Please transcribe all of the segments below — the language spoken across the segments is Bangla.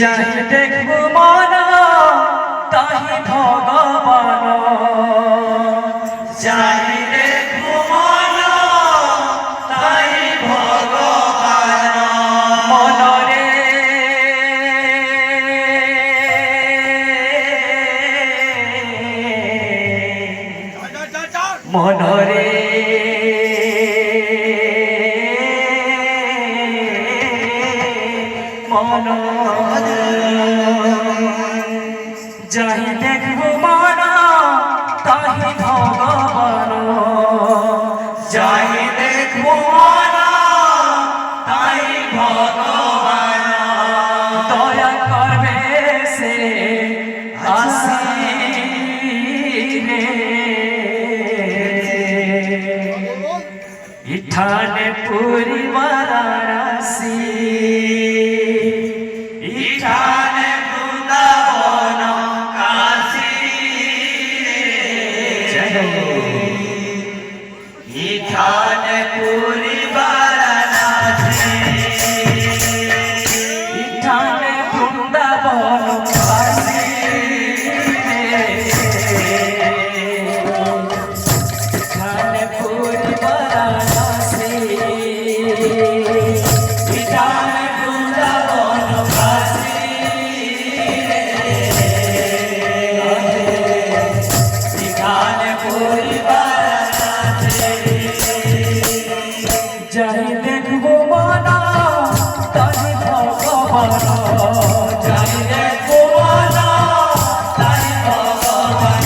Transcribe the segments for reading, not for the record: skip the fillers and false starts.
যাই দেখবো মন তাহি ভগবান যাই দেখবো মন তাহি ভগবান মনরে মনরে মন যাই দেখবো মন তাহি ভগবান যাই দেখবো মন তাহি ভগবান দয়া করবে সে আসি রে ইঠানে পুরি বারাণসী ইঠানে বৃন্দাবন কাশী ইঠানে পুরি বারাণসী ইঠানে বৃন্দাবন কাশী ইঠানে পুরি বারাণসী ইঠানে বৃন্দাবন কাশী ইঠানে পুরি বারাণসী যাই দেখবো মনা তাহি ভগবান যাই দেখবো মনা তাহি ভগবান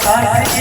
Kasi